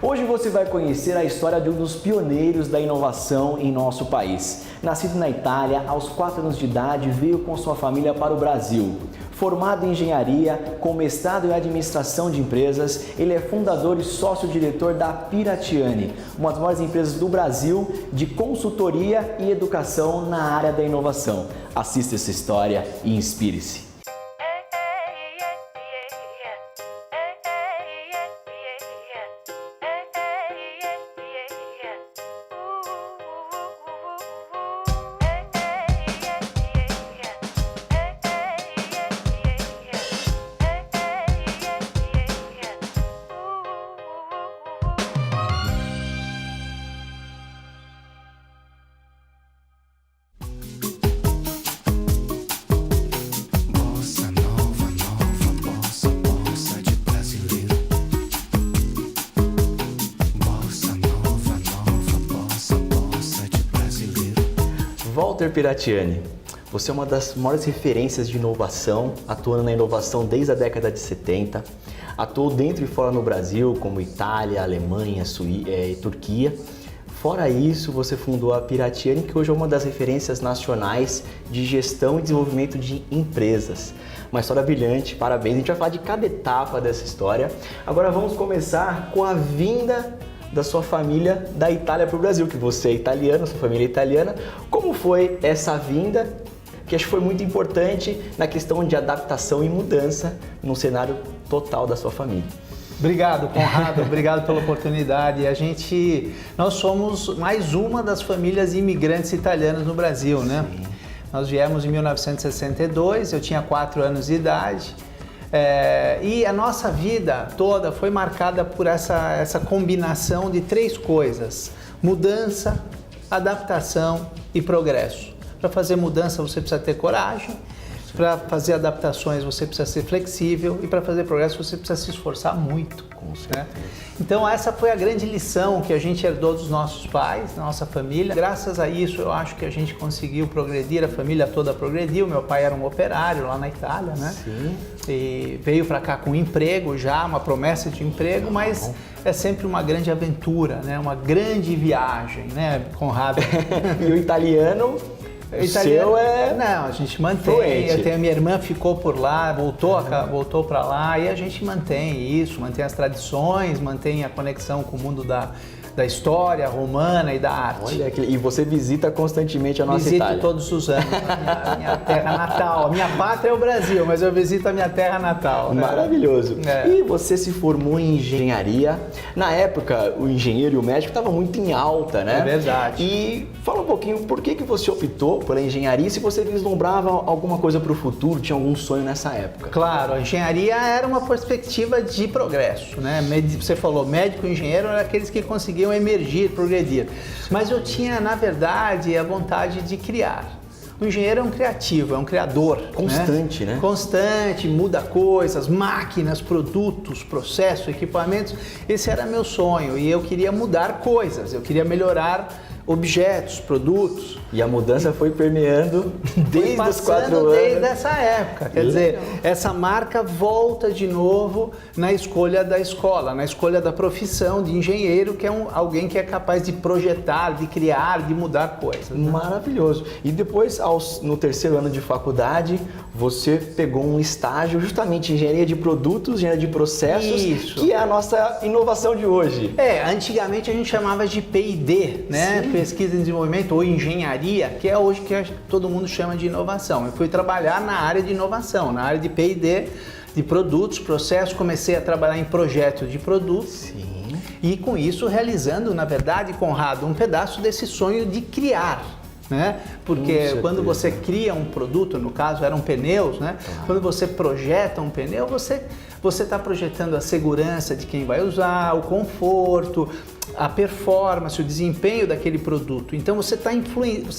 Hoje você vai conhecer a história de um dos pioneiros da inovação em nosso país. Nascido na Itália, aos 4 anos de idade, veio com sua família para o Brasil. Formado em engenharia, com mestrado em administração de empresas, ele é fundador e sócio-diretor da Piratiani, uma das maiores empresas do Brasil de consultoria e educação na área da inovação. Assista essa história e inspire-se. Walter Piratiani, você é uma das maiores referências de inovação, atuando na inovação desde a década de 70, atuou dentro e fora no Brasil, como Itália, Alemanha, e Turquia. Fora isso, você fundou a Piratiani, que hoje é uma das referências nacionais de gestão e desenvolvimento de empresas. Uma história brilhante, parabéns, a gente vai falar de cada etapa dessa história. Agora vamos começar com a vinda da sua família da Itália para o Brasil, que você é italiano, sua família é italiana. Como foi essa vinda, que acho que foi muito importante na questão de adaptação e mudança no cenário total da sua família? Obrigado, Conrado, obrigado pela oportunidade. Nós somos mais uma das famílias imigrantes italianas no Brasil, né? Sim. Nós viemos em 1962, eu tinha 4 anos de idade. E a nossa vida toda foi marcada por essa combinação de 3 coisas: mudança, adaptação e progresso. Para fazer mudança você precisa ter coragem, para fazer adaptações você precisa ser flexível e para fazer progresso você precisa se esforçar muito. Né? Então essa foi a grande lição que a gente herdou dos nossos pais, da nossa família. Graças a isso eu acho que a gente conseguiu progredir, a família toda progrediu. Meu pai era um operário lá na Itália, né? Sim. E veio para cá com um emprego já, uma promessa de emprego, mas é sempre uma grande aventura, né? Uma grande viagem, né, Conrado? E o italiano... O seu é... Não, a gente mantém. A minha irmã ficou por lá, voltou para lá e a gente mantém isso, mantém as tradições, mantém a conexão com o mundo da história romana e da arte. Olha, e você visita constantemente a nossa Itália? Visito todos os anos a minha terra natal. A minha pátria é o Brasil, mas eu visito a minha terra natal. Maravilhoso. E você se formou em engenharia. Na época, o engenheiro e o médico estavam muito em alta, né? É verdade. E fala um pouquinho, por que você optou pela engenharia? Se você vislumbrava alguma coisa para o futuro, tinha algum sonho nessa época? Claro, a engenharia era uma perspectiva de progresso, né? Você falou, médico e engenheiro eram aqueles que conseguiam emergir, progredir. Mas eu tinha, na verdade, a vontade de criar. O engenheiro é um criativo, é um criador. Constante, né? Constante, muda coisas, máquinas, produtos, processos, equipamentos. Esse era meu sonho e eu queria mudar coisas, eu queria melhorar objetos, produtos. E a mudança foi permeando desde os 4 anos. Desde essa época. Quer dizer, essa marca volta de novo na escolha da escola, na escolha da profissão de engenheiro, que é alguém que é capaz de projetar, de criar, de mudar coisas. Né? Maravilhoso. E depois, no 3º ano de faculdade, você pegou um estágio justamente em engenharia de produtos, engenharia de processos, Isso. Que é a nossa inovação de hoje. Antigamente a gente chamava de P&D, né? Sim. Pesquisa e desenvolvimento ou engenharia, que é hoje que todo mundo chama de inovação. Eu fui trabalhar na área de inovação, na área de P&D, de produtos, processos, comecei a trabalhar em projetos de produtos. Sim. E com isso realizando, na verdade, Conrado, um pedaço desse sonho de criar. Né? Porque quando você cria um produto, no caso eram pneus, né? Quando você projeta um pneu, você está projetando a segurança de quem vai usar, o conforto, a performance, o desempenho daquele produto. Então você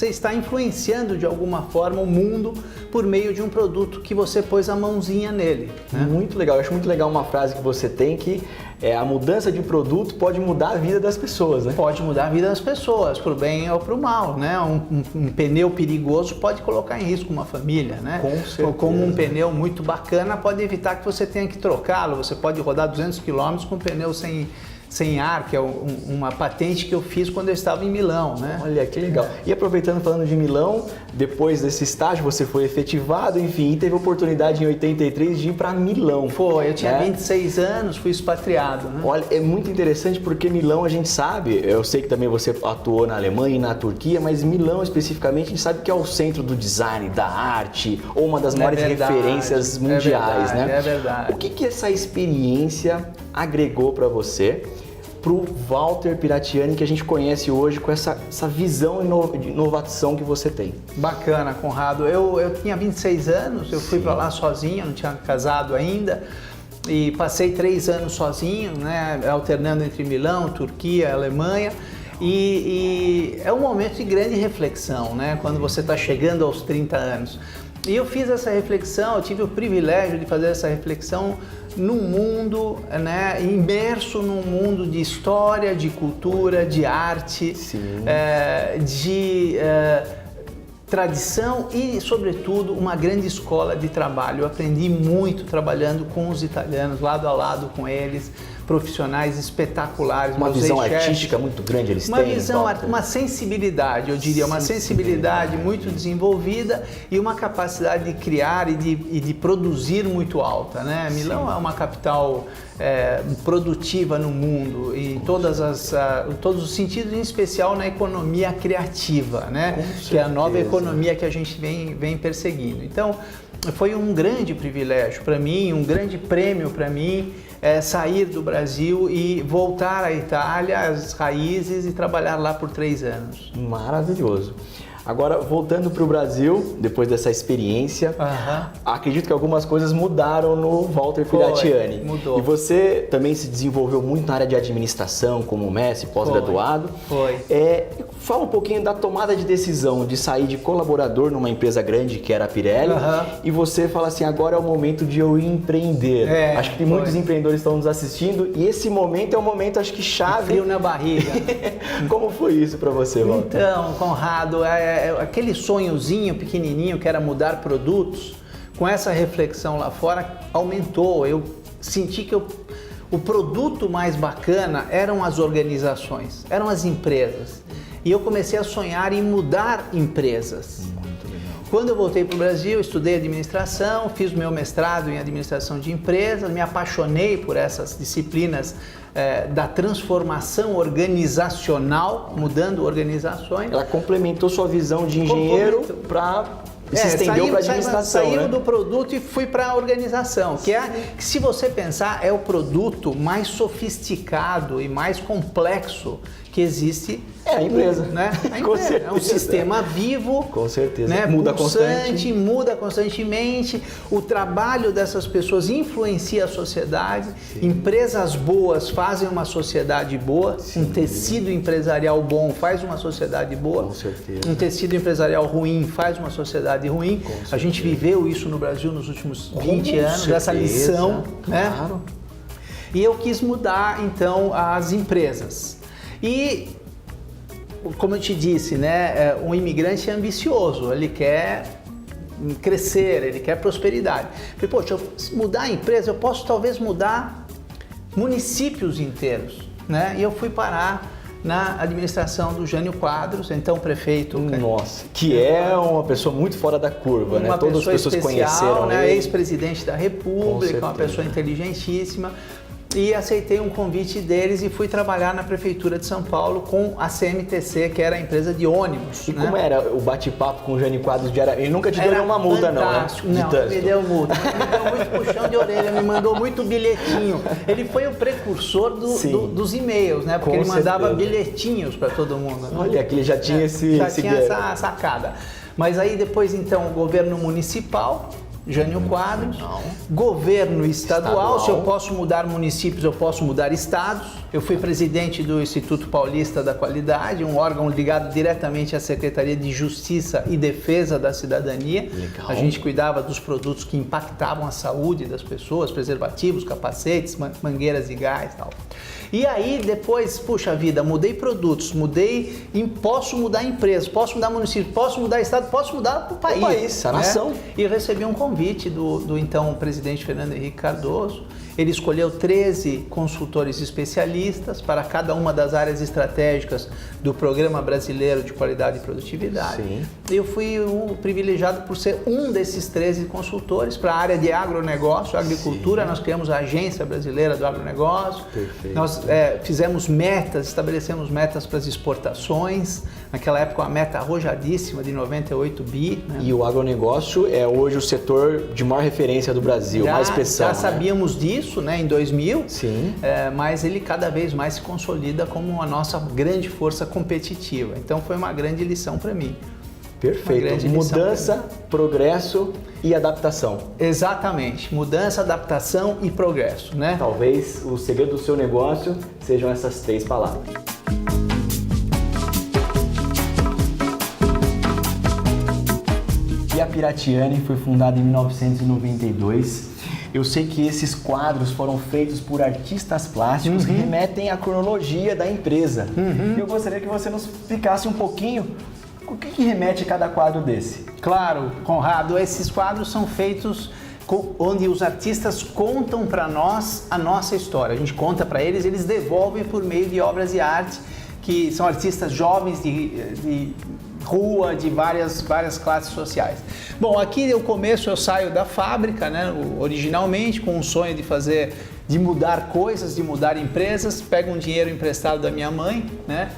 está influenciando de alguma forma o mundo por meio de um produto que você pôs a mãozinha nele. Né? Muito legal, eu acho muito legal uma frase que você tem que a mudança de produto pode mudar a vida das pessoas, né? Pode mudar a vida das pessoas, para o bem ou para o mal, né? Um pneu perigoso pode colocar em risco uma família, né? Com certeza. Ou como um pneu muito bacana pode evitar que você tenha que trocá-lo. Você pode rodar 200 km com um pneu sem sem ar, que é uma patente que eu fiz quando eu estava em Milão, né? Olha, que legal. E aproveitando, falando de Milão, depois desse estágio você foi efetivado, enfim, e teve a oportunidade em 83 de ir para Milão. Foi, eu tinha 26 anos, fui expatriado, né? Olha, é muito interessante porque Milão a gente sabe, eu sei que também você atuou na Alemanha e na Turquia, mas Milão especificamente a gente sabe que é o centro do design, da arte, ou uma das maiores referências mundiais, né? É verdade. O que essa experiência agregou para você? Para o Walter Piratiani que a gente conhece hoje com essa visão de inovação que você tem. Bacana, Conrado. Eu tinha 26 anos, eu fui para lá sozinho, não tinha casado ainda e passei 3 anos sozinho, né, alternando entre Milão, Turquia, Alemanha. E é um momento de grande reflexão, né, quando você está chegando aos 30 anos. E eu fiz essa reflexão, eu tive o privilégio de fazer essa reflexão num mundo, né, imerso num mundo de história, de cultura, de arte, de tradição e, sobretudo, uma grande escola de trabalho. Eu aprendi muito trabalhando com os italianos, lado a lado com eles, profissionais espetaculares. Uma visão artística muito grande eles têm. Uma visão, uma sensibilidade, eu diria, uma sensibilidade muito desenvolvida e uma capacidade de criar e de produzir muito alta, né? Milão é uma capital produtiva no mundo e todos os sentidos, em especial na economia criativa, né? Que é a nova economia que a gente vem perseguindo. Então, foi um grande privilégio para mim, um grande prêmio para mim, sair do Brasil e voltar à Itália, às raízes, e trabalhar lá por 3 anos. Maravilhoso. Agora, voltando para o Brasil, depois dessa experiência, acredito que algumas coisas mudaram no Walter Piratiani. Mudou. E você também se desenvolveu muito na área de administração, como mestre, pós-graduado. Foi. Fala um pouquinho da tomada de decisão de sair de colaborador numa empresa grande, que era a Pirelli, e você fala assim, agora é o momento de eu empreender. Acho que muitos empreendedores estão nos assistindo e esse momento é um momento, acho que chave. Frio na barriga. Como foi isso para você, Walter? Então, Conrado, aquele sonhozinho pequenininho que era mudar produtos, com essa reflexão lá fora, aumentou. Eu senti que o produto mais bacana eram as organizações, eram as empresas. E eu comecei a sonhar em mudar empresas. Muito legal. Quando eu voltei para o Brasil, estudei administração, fiz o meu mestrado em administração de empresas, me apaixonei por essas disciplinas da transformação organizacional, mudando organizações. Ela complementou sua visão de engenheiro para se estendeu para a administração. Saiu do produto e fui para a organização, que se você pensar, é o produto mais sofisticado e mais complexo que existe. É a empresa, né? Com certeza. É um sistema vivo. Com certeza. Né? Muda Muda constantemente. O trabalho dessas pessoas influencia a sociedade. Sim. Empresas boas fazem uma sociedade boa. Sim. Um tecido empresarial bom faz uma sociedade boa. Com certeza. Um tecido empresarial ruim faz uma sociedade ruim. A gente viveu isso no Brasil nos últimos 20 anos, essa lição. Claro. Né? E eu quis mudar, então, as empresas. E, como eu te disse, né, um imigrante é ambicioso, ele quer crescer, ele quer prosperidade. Falei, poxa, se mudar a empresa, eu posso talvez mudar municípios inteiros, né? E eu fui parar na administração do Jânio Quadros, então prefeito. Nossa, que é uma pessoa muito fora da curva, né? Todas as pessoas especial, conheceram né? ele. Ex-presidente da República, uma pessoa inteligentíssima. E aceitei um convite deles e fui trabalhar na Prefeitura de São Paulo com a CMTC, que era a empresa de ônibus. E como era o bate-papo com o Jânio Quadros diariamente? Ele nunca te deu nenhuma multa, fantástico. Não, né? Não, me deu multa. Me deu muito puxão de orelha, me mandou muito bilhetinho. Ele foi o precursor dos e-mails, né? Porque ele mandava bilhetinhos para todo mundo. Né? Olha, que ele já tinha essa sacada. Mas aí depois, então, o governo municipal, Jânio Quadros, governo estadual, se eu posso mudar municípios, eu posso mudar estados. Eu fui presidente do Instituto Paulista da Qualidade, um órgão ligado diretamente à Secretaria de Justiça e Defesa da Cidadania. Legal. A gente cuidava dos produtos que impactavam a saúde das pessoas, preservativos, capacetes, mangueiras de gás e tal. E aí depois, puxa vida, mudei produtos, posso mudar empresas, posso mudar município, posso mudar estado, posso mudar o país. A nação. E recebi um convite do então presidente Fernando Henrique Cardoso Ele escolheu 13 consultores especialistas para cada uma das áreas estratégicas do Programa Brasileiro de Qualidade e Produtividade. Sim. Eu fui o privilegiado por ser um desses 13 consultores para a área de agronegócio, agricultura. Sim. Nós criamos a Agência Brasileira do Agronegócio. Perfeito. Nós fizemos metas, estabelecemos metas para as exportações. Naquela época, uma meta arrojadíssima de 98 bi. Né? E o agronegócio é hoje o setor de maior referência do Brasil, mais expressão. Já sabíamos disso, né, em 2000, Sim. Mas ele cada vez mais se consolida como a nossa grande força competitiva. Então foi uma grande lição para mim. Perfeito. Mudança, progresso e adaptação. Exatamente. Mudança, adaptação e progresso, né? Talvez o segredo do seu negócio sejam essas 3 palavras. E a Piratiani foi fundada em 1992. Eu sei que esses quadros foram feitos por artistas plásticos que remetem à cronologia da empresa. Eu gostaria que você nos explicasse um pouquinho o que remete a cada quadro desse. Claro, Conrado, esses quadros são feitos onde os artistas contam para nós a nossa história. A gente conta para eles, eles devolvem por meio de obras de arte, que são artistas jovens de rua, de várias classes sociais. Bom, aqui eu saio da fábrica, né, originalmente com um sonho de mudar coisas, de mudar empresas, pego um dinheiro emprestado da minha mãe, né?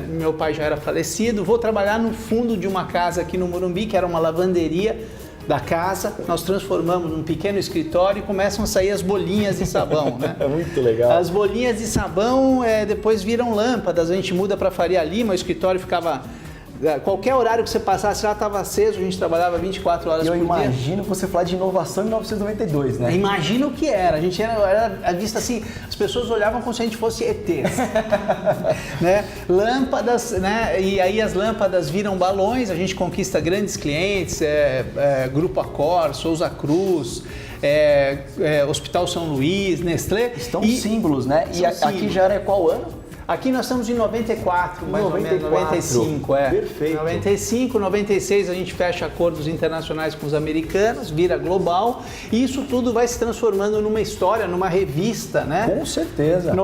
Meu pai já era falecido, vou trabalhar no fundo de uma casa aqui no Morumbi, que era uma lavanderia da casa, nós transformamos num pequeno escritório e começam a sair as bolinhas de sabão, né? É muito legal. As bolinhas de sabão depois viram lâmpadas, a gente muda para Faria Lima, o escritório ficava... Qualquer horário que você passasse lá estava aceso, a gente trabalhava 24 horas por dia. Eu imagino você falar de inovação em 1992, né? Imagina o que era. A gente era visto assim, as pessoas olhavam como se a gente fosse ETs. Né? Lâmpadas, né? E aí as lâmpadas viram balões, a gente conquista grandes clientes, Grupo Accor, Souza Cruz, Hospital São Luís, Nestlé. Estão símbolos, né? E aqui já era qual ano? Aqui nós estamos em 94, mais ou menos, 95, Perfeito. 95, 96 a gente fecha acordos internacionais com os americanos, vira global, e isso tudo vai se transformando numa história, numa revista, né? Com certeza.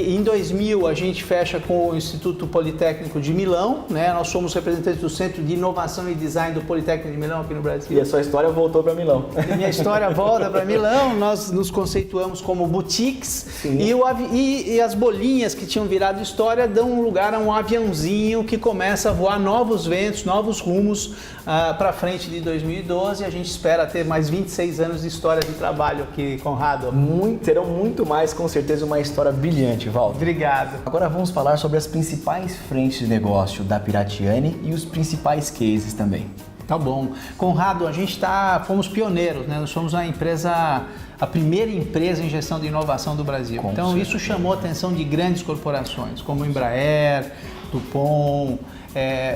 Em 2000 a gente fecha com o Instituto Politécnico de Milão, né? Nós somos representantes do Centro de Inovação e Design do Politécnico de Milão aqui no Brasil. E a sua história voltou para Milão. Minha história volta para Milão, nós nos conceituamos como boutiques, e as bolinhas que tinham virado história dão lugar a um aviãozinho que começa a voar novos ventos, novos rumos para frente de 2012. A gente espera ter mais 26 anos de história de trabalho aqui, Conrado. Terão muito mais, com certeza, uma história brilhante, Walter. Obrigado. Agora vamos falar sobre as principais frentes de negócio da Piratiani e os principais cases também. Tá bom. Conrado, a gente fomos pioneiros, né? Nós somos a primeira empresa em gestão de inovação do Brasil. Então isso chamou a atenção de grandes corporações, como Embraer, Dupont,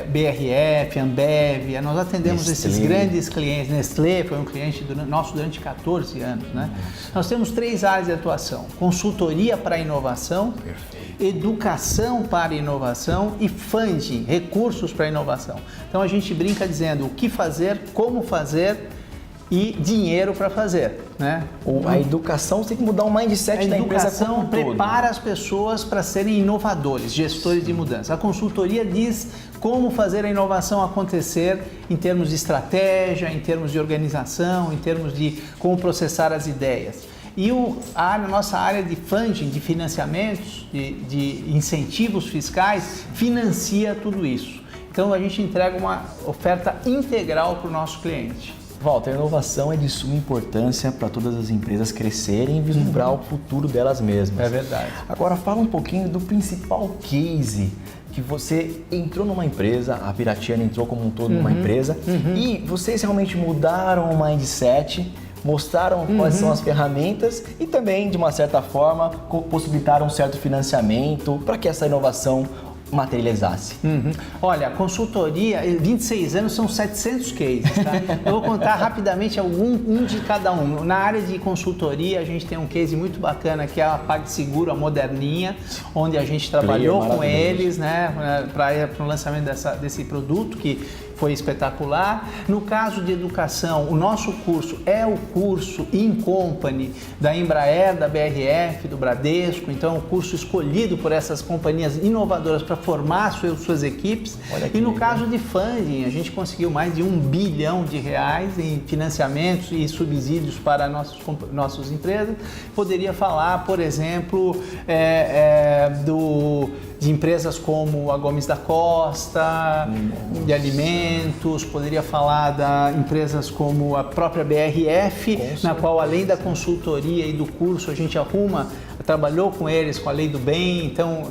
BRF, Ambev. Nós atendemos esses grandes clientes. Nestlé foi um cliente nosso durante 14 anos, né? Nós temos 3 áreas de atuação: consultoria para a inovação, educação para a inovação e funding, recursos para a inovação. Então a gente brinca dizendo o que fazer, como fazer e dinheiro para fazer, né? A educação, você tem que mudar o mindset da empresa como um todo. A educação prepara as pessoas para serem inovadores, gestores de mudança. A consultoria diz como fazer a inovação acontecer em termos de estratégia, em termos de organização, em termos de como processar as ideias. E a nossa área de funding, de financiamentos, de incentivos fiscais, financia tudo isso. Então a gente entrega uma oferta integral para o nosso cliente. Walter, a inovação é de suma importância para todas as empresas crescerem e vislumbrar o futuro delas mesmas. É verdade. Agora fala um pouquinho do principal case que você entrou numa empresa, a Piratiani entrou como um todo numa empresa, e vocês realmente mudaram o mindset, mostraram quais são as ferramentas e também, de uma certa forma, possibilitaram um certo financiamento para que essa inovação materializasse. Olha, a consultoria, 26 anos são 700 cases, tá? Eu vou contar rapidamente um de cada um. Na área de consultoria, a gente tem um case muito bacana que é a PagSeguro, a moderninha, onde a gente trabalhou com eles, né, para o lançamento desse produto, que foi espetacular. No caso de educação, o nosso curso é o curso In Company da Embraer, da BRF, do Bradesco, então é um curso escolhido por essas companhias inovadoras para formar suas equipes. E no caso de funding, a gente conseguiu mais de R$ 1 bilhão em financiamentos e subsídios para nossas empresas. Poderia falar, por exemplo, de empresas como a Gomes da Costa, de alimentos, poderia falar de empresas como a própria BRF, na qual além da consultoria e do curso a gente trabalhou com eles com a Lei do Bem, então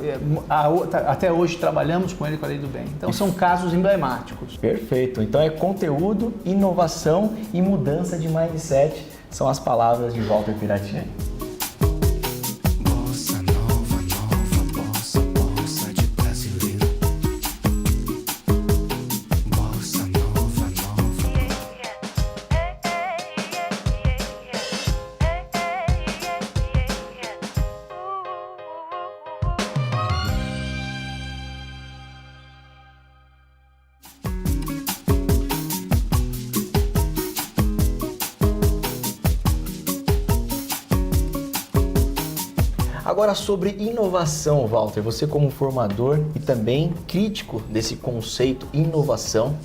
até hoje trabalhamos com ele com a Lei do Bem. Então são casos emblemáticos. Perfeito, então é conteúdo, inovação e mudança de mindset, são as palavras de Walter Piratiani. Agora sobre inovação, Walter, você como formador e também crítico desse conceito inovação,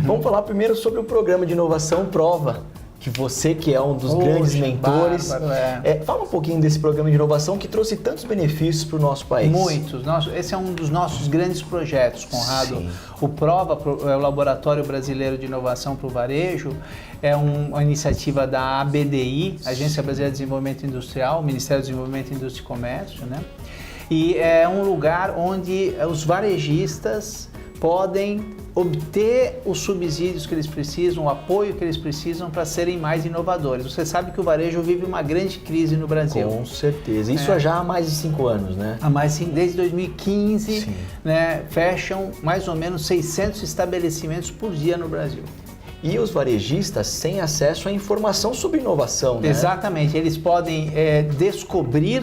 vamos falar primeiro sobre o programa de inovação Prova, que você que é um dos grandes mentores, fala um pouquinho desse programa de inovação que trouxe tantos benefícios para o nosso país. Muitos, esse é um dos nossos grandes projetos, Conrado. Sim. O Prova, o Laboratório Brasileiro de Inovação para o Varejo, é uma iniciativa da ABDI, Agência Brasileira de Desenvolvimento Industrial, Ministério do Desenvolvimento, Indústria e Comércio, né? E é um lugar onde os varejistas podem obter os subsídios que eles precisam, o apoio que eles precisam para serem mais inovadores. Você sabe que o varejo vive uma grande crise no Brasil. Com certeza. Isso já há mais de 5 anos, né? Desde 2015, né, fecham mais ou menos 600 estabelecimentos por dia no Brasil. E os varejistas têm acesso à informação sobre inovação, né? Exatamente. Eles podem descobrir,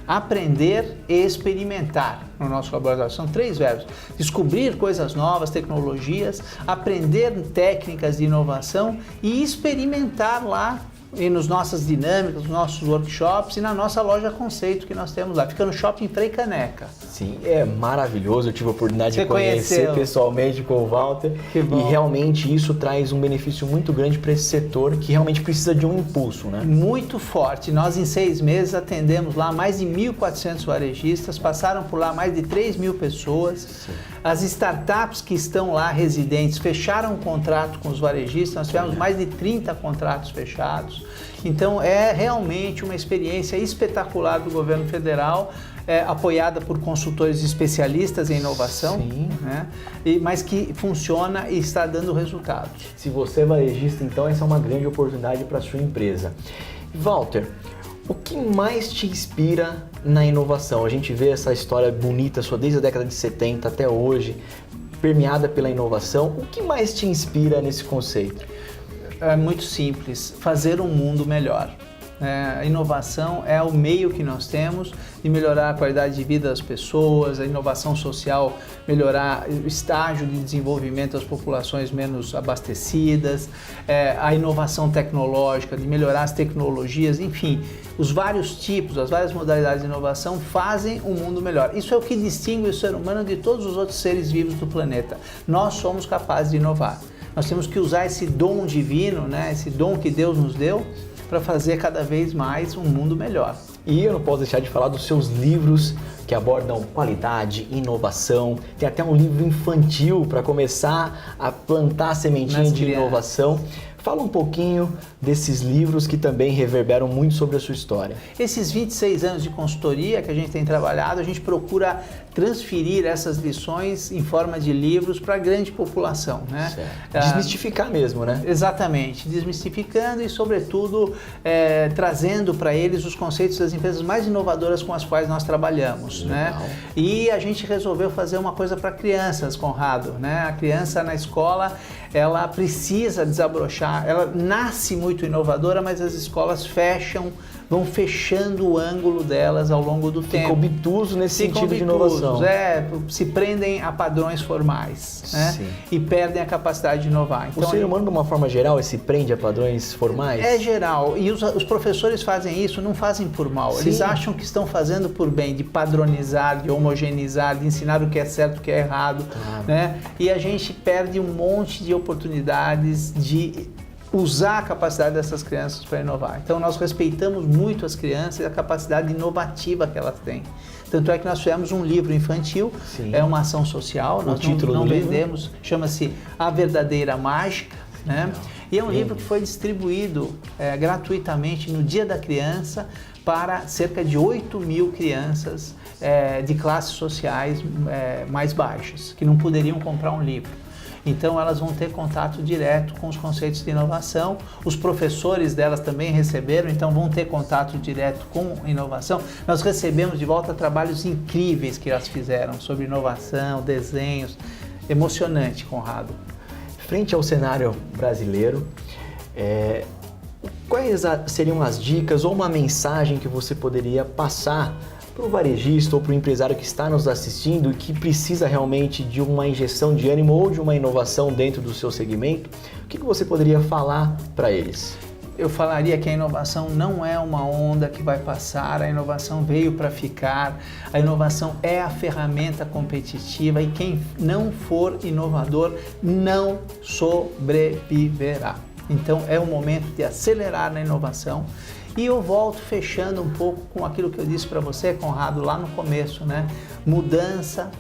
aprender e experimentar no nosso laboratório. São 3 verbos. Descobrir coisas novas, tecnologias, aprender técnicas de inovação e experimentar lá e nas nossas dinâmicas, nos nossos workshops e na nossa loja conceito que nós temos lá. Fica no Shopping Frei Caneca. Sim, é maravilhoso. Eu tive a oportunidade de conhecer pessoalmente com o Walter. Que bom. E realmente isso traz um benefício muito grande para esse setor que realmente precisa de um impulso, né? Muito forte. Nós em 6 meses atendemos lá mais de 1.400 varejistas, passaram por lá mais de 3.000 pessoas. Sim. As startups que estão lá residentes fecharam um contrato com os varejistas, nós tivemos mais de 30 contratos fechados. Então é realmente uma experiência espetacular do governo federal, apoiada por consultores especialistas em inovação, né? Mas que funciona e está dando resultados. Se você é varejista, então essa é uma grande oportunidade para a sua empresa. Walter, o que mais te inspira na inovação? A gente vê essa história bonita sua desde a década de 70 até hoje, permeada pela inovação. O que mais te inspira nesse conceito? É muito simples, fazer um mundo melhor. A inovação é o meio que nós temos de melhorar a qualidade de vida das pessoas, a inovação social, melhorar o estágio de desenvolvimento das populações menos abastecidas, a inovação tecnológica, de melhorar as tecnologias, enfim, os vários tipos, as várias modalidades de inovação fazem um mundo melhor. Isso é o que distingue o ser humano de todos os outros seres vivos do planeta. Nós somos capazes de inovar. Nós temos que usar esse dom divino, né, esse dom que Deus nos deu, para fazer cada vez mais um mundo melhor. E eu não posso deixar de falar dos seus livros que abordam qualidade, inovação. Tem até um livro infantil para começar a plantar a sementinha de inovação. Fala um pouquinho desses livros que também reverberam muito sobre a sua história. Esses 26 anos de consultoria que a gente tem trabalhado, a gente procura transferir essas lições em forma de livros para a grande população, né? Desmistificar mesmo, né? Exatamente, desmistificando e, sobretudo, trazendo para eles os conceitos das empresas mais inovadoras com as quais nós trabalhamos, né? E a gente resolveu fazer uma coisa para crianças, Conrado, né? A criança na escola, ela precisa desabrochar, ela nasce muito inovadora, mas as escolas fecham vão fechando o ângulo delas ao longo do tempo. Ficam obtusos nesse sentido de inovação. Se prendem a padrões formais, né? Sim. E perdem a capacidade de inovar. Então, o ser humano, de uma forma geral, se prende a padrões formais? É geral. E os professores fazem isso, não fazem por mal. Sim. Eles acham que estão fazendo por bem, de padronizar, de homogeneizar, de ensinar o que é certo e o que é errado. Claro. Né? E a gente perde um monte de oportunidades de usar a capacidade dessas crianças para inovar. Então, nós respeitamos muito as crianças e a capacidade inovativa que elas têm. Tanto é que nós fizemos um livro infantil, Sim. É uma ação social, nós não vendemos, chama-se A Verdadeira Mágica, né? E é um livro que foi distribuído gratuitamente no Dia da Criança para cerca de 8.000 crianças de classes sociais mais baixas, que não poderiam comprar um livro. Então elas vão ter contato direto com os conceitos de inovação, os professores delas também receberam, então vão ter contato direto com inovação. Nós recebemos de volta trabalhos incríveis que elas fizeram sobre inovação, desenhos, emocionante, Conrado. Frente ao cenário brasileiro, quais seriam as dicas ou uma mensagem que você poderia passar para o varejista ou para o empresário que está nos assistindo e que precisa realmente de uma injeção de ânimo ou de uma inovação dentro do seu segmento? O que você poderia falar para eles? Eu falaria que a inovação não é uma onda que vai passar, a inovação veio para ficar, a inovação é a ferramenta competitiva e quem não for inovador não sobreviverá. Então é o momento de acelerar na inovação. E eu volto fechando um pouco com aquilo que eu disse para você, Conrado, lá no começo, né? Mudança,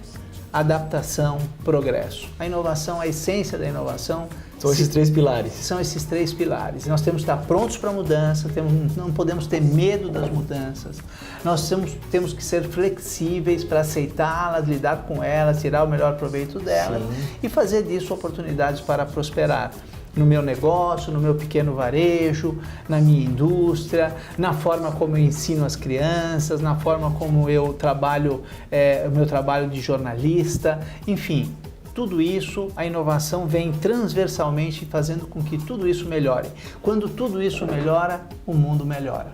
adaptação, progresso. A inovação, a essência da inovação... São esses três pilares. São esses três pilares. Nós temos que estar prontos para a mudança, não podemos ter medo das mudanças. Nós temos que ser flexíveis para aceitá-las, lidar com elas, tirar o melhor proveito delas. Sim. E fazer disso oportunidades para prosperar. No meu negócio, no meu pequeno varejo, na minha indústria, na forma como eu ensino as crianças, na forma como eu trabalho, o meu trabalho de jornalista, enfim, tudo isso, a inovação vem transversalmente fazendo com que tudo isso melhore. Quando tudo isso melhora, o mundo melhora.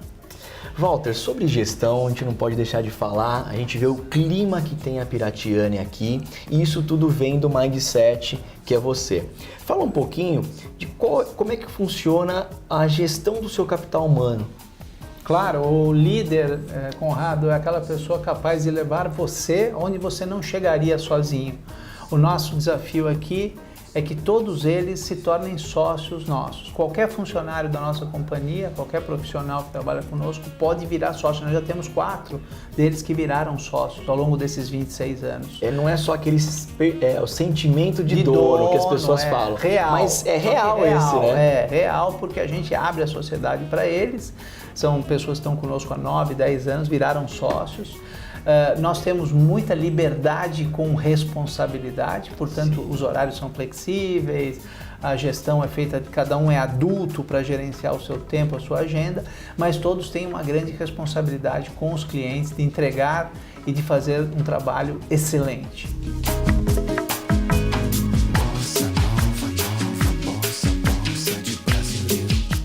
Walter, sobre gestão, a gente não pode deixar de falar, a gente vê o clima que tem a Piratiani aqui e isso tudo vem do mindset que é você. Fala um pouquinho de como é que funciona a gestão do seu capital humano. Claro, o líder, Conrado, é aquela pessoa capaz de levar você onde você não chegaria sozinho. O nosso desafio aqui é que todos eles se tornem sócios nossos. Qualquer funcionário da nossa companhia, qualquer profissional que trabalha conosco pode virar sócio. Nós já temos 4 deles que viraram sócios ao longo desses 26 anos. Não é só aquele o sentimento de dono que as pessoas falam, real, mas é real esse, né? É real porque a gente abre a sociedade para eles. São pessoas que estão conosco há 9, 10 anos, viraram sócios. Nós temos muita liberdade com responsabilidade, portanto, os horários são flexíveis, a gestão é feita, cada um é adulto para gerenciar o seu tempo, a sua agenda, mas todos têm uma grande responsabilidade com os clientes de entregar e de fazer um trabalho excelente.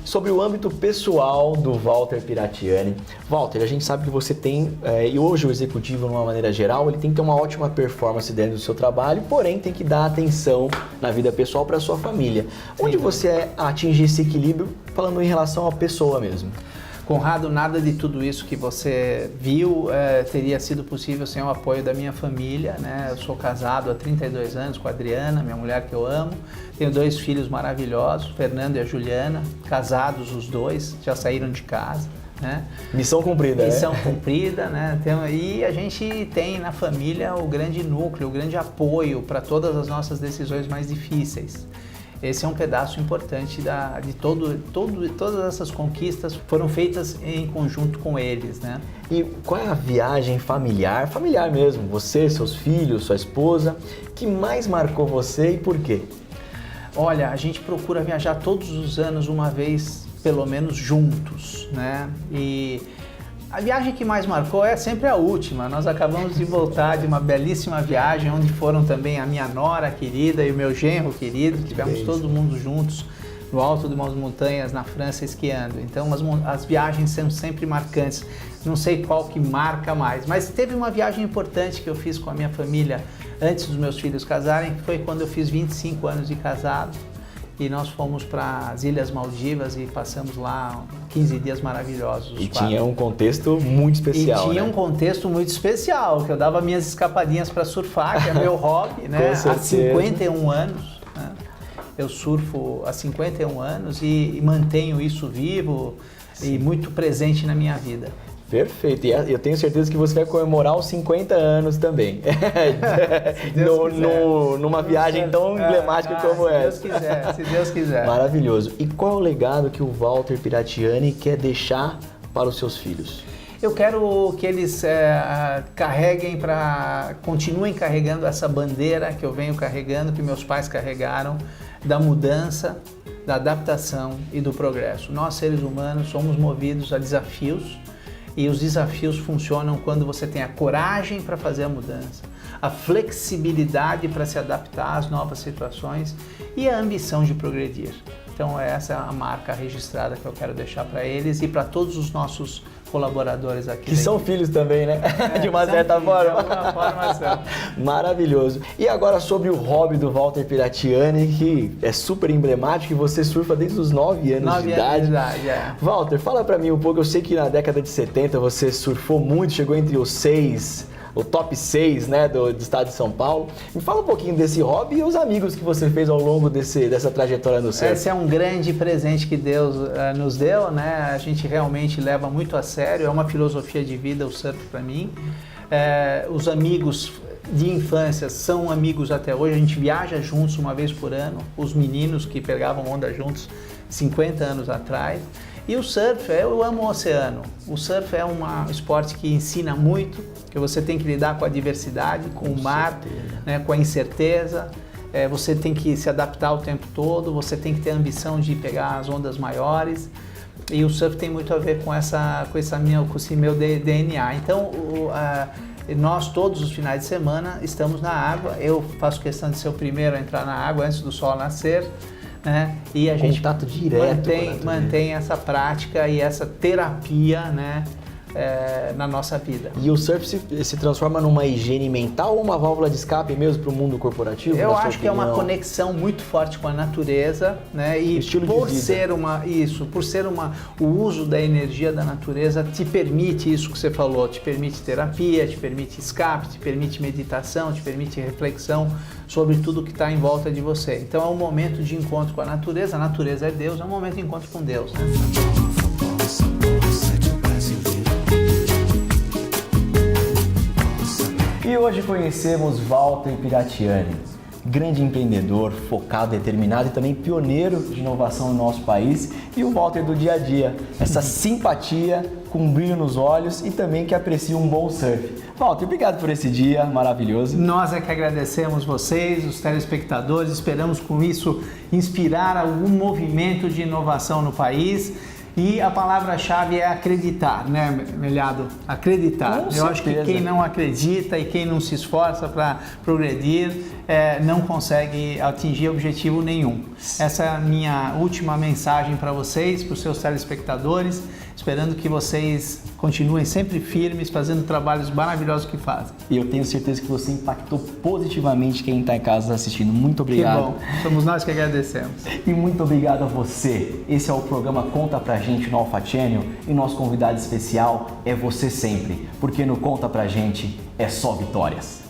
Sobre o âmbito pessoal do Walter Piratiani. Walter, a gente sabe que você tem, e hoje o executivo, de uma maneira geral, ele tem que ter uma ótima performance dentro do seu trabalho, porém tem que dar atenção na vida pessoal para a sua família. Sim. Onde você atinge esse equilíbrio, falando em relação à pessoa mesmo? Conrado, nada de tudo isso que você viu teria sido possível sem o apoio da minha família, né? Eu sou casado há 32 anos com a Adriana, minha mulher que eu amo. Tenho 2 filhos maravilhosos, Fernando e a Juliana, casados os 2, já saíram de casa. Né? Missão cumprida, Missão cumprida, né? E a gente tem na família o grande núcleo, o grande apoio para todas as nossas decisões mais difíceis. Esse é um pedaço importante de todas essas conquistas foram feitas em conjunto com eles, né? E qual é a viagem familiar mesmo, você, seus filhos, sua esposa, que mais marcou você e por quê? Olha, a gente procura viajar todos os anos uma vez, pelo menos juntos, né? E a viagem que mais marcou é sempre a última. Nós acabamos de voltar de uma belíssima viagem, onde foram também a minha nora querida e o meu genro querido. Tivemos todo mundo juntos no alto de umas montanhas na França esquiando. Então as viagens são sempre marcantes. Não sei qual que marca mais, mas teve uma viagem importante que eu fiz com a minha família antes dos meus filhos casarem, que foi quando eu fiz 25 anos de casado. E nós fomos para as Ilhas Maldivas e passamos lá 15 dias maravilhosos. E tinha um contexto muito especial, E tinha né? um contexto muito especial, que eu dava minhas escapadinhas para surfar, que é meu hobby, né? Com certeza. Há 51 anos. Né? Eu surfo há 51 anos e mantenho isso vivo e muito presente na minha vida. Perfeito, e eu tenho certeza que você vai comemorar os 50 anos também, numa viagem tão emblemática como essa. Se Deus quiser. Maravilhoso. E qual é o legado que o Walter Piratiani quer deixar para os seus filhos? Eu quero que eles continuem carregando essa bandeira que eu venho carregando, que meus pais carregaram, da mudança, da adaptação e do progresso. Nós, seres humanos, somos movidos a desafios. E os desafios funcionam quando você tem a coragem para fazer a mudança, a flexibilidade para se adaptar às novas situações e a ambição de progredir. Então essa é a marca registrada que eu quero deixar para eles e para todos os nossos colaboradores aqui. Que são filhos também, né? De uma certa forma. De alguma forma são. Maravilhoso. E agora sobre o hobby do Walter Piratiani, que é super emblemático e você surfa desde os 9 anos de idade. Walter, fala pra mim um pouco, eu sei que na década de 70 você surfou muito, chegou entre o top 6, né, do estado de São Paulo. Me fala um pouquinho desse hobby e os amigos que você fez ao longo dessa trajetória no surf. Esse é um grande presente que Deus nos deu, né? A gente realmente leva muito a sério, é uma filosofia de vida o surf para mim. Os amigos de infância são amigos até hoje, a gente viaja juntos uma vez por ano, os meninos que pegavam onda juntos 50 anos atrás. E o surf, eu amo o oceano. O surf é um esporte que ensina muito, que você tem que lidar com a diversidade, com o mar, né, com a incerteza. Você tem que se adaptar o tempo todo, você tem que ter a ambição de pegar as ondas maiores. E o surf tem muito a ver com esse meu DNA. Então, nós todos os finais de semana estamos na água. Eu faço questão de ser o primeiro a entrar na água antes do sol nascer. Né? E a gente contato direto mantém essa prática e essa terapia, né, na nossa vida. E o surf se transforma numa higiene mental ou uma válvula de escape mesmo para o mundo corporativo? Eu acho que é uma conexão muito forte com a natureza, né? E por ser o uso da energia da natureza te permite isso que você falou, te permite terapia, te permite escape, te permite meditação, te permite reflexão sobre tudo que está em volta de você. Então é um momento de encontro com a natureza é Deus, é um momento de encontro com Deus. Né? E hoje conhecemos Walter Piratiani, grande empreendedor, focado, determinado e também pioneiro de inovação no nosso país, e o Walter do dia a dia, essa simpatia com um brilho nos olhos e também que aprecia um bom surf. Walter, obrigado por esse dia maravilhoso. Nós é que agradecemos vocês, os telespectadores, esperamos com isso inspirar algum movimento de inovação no país. E a palavra-chave é acreditar, né, Melhado? Acreditar. Eu acho que quem não acredita e quem não se esforça para progredir não consegue atingir objetivo nenhum. Essa é a minha última mensagem para vocês, para os seus telespectadores, esperando que vocês continuem sempre firmes, fazendo trabalhos maravilhosos que fazem. E eu tenho certeza que você impactou positivamente quem está em casa assistindo. Muito obrigado. Que bom. Somos nós que agradecemos. E muito obrigado a você. Esse é o programa Conta Pra Gente no Alpha Channel e nosso convidado especial é você sempre, porque no Conta Pra Gente é só vitórias.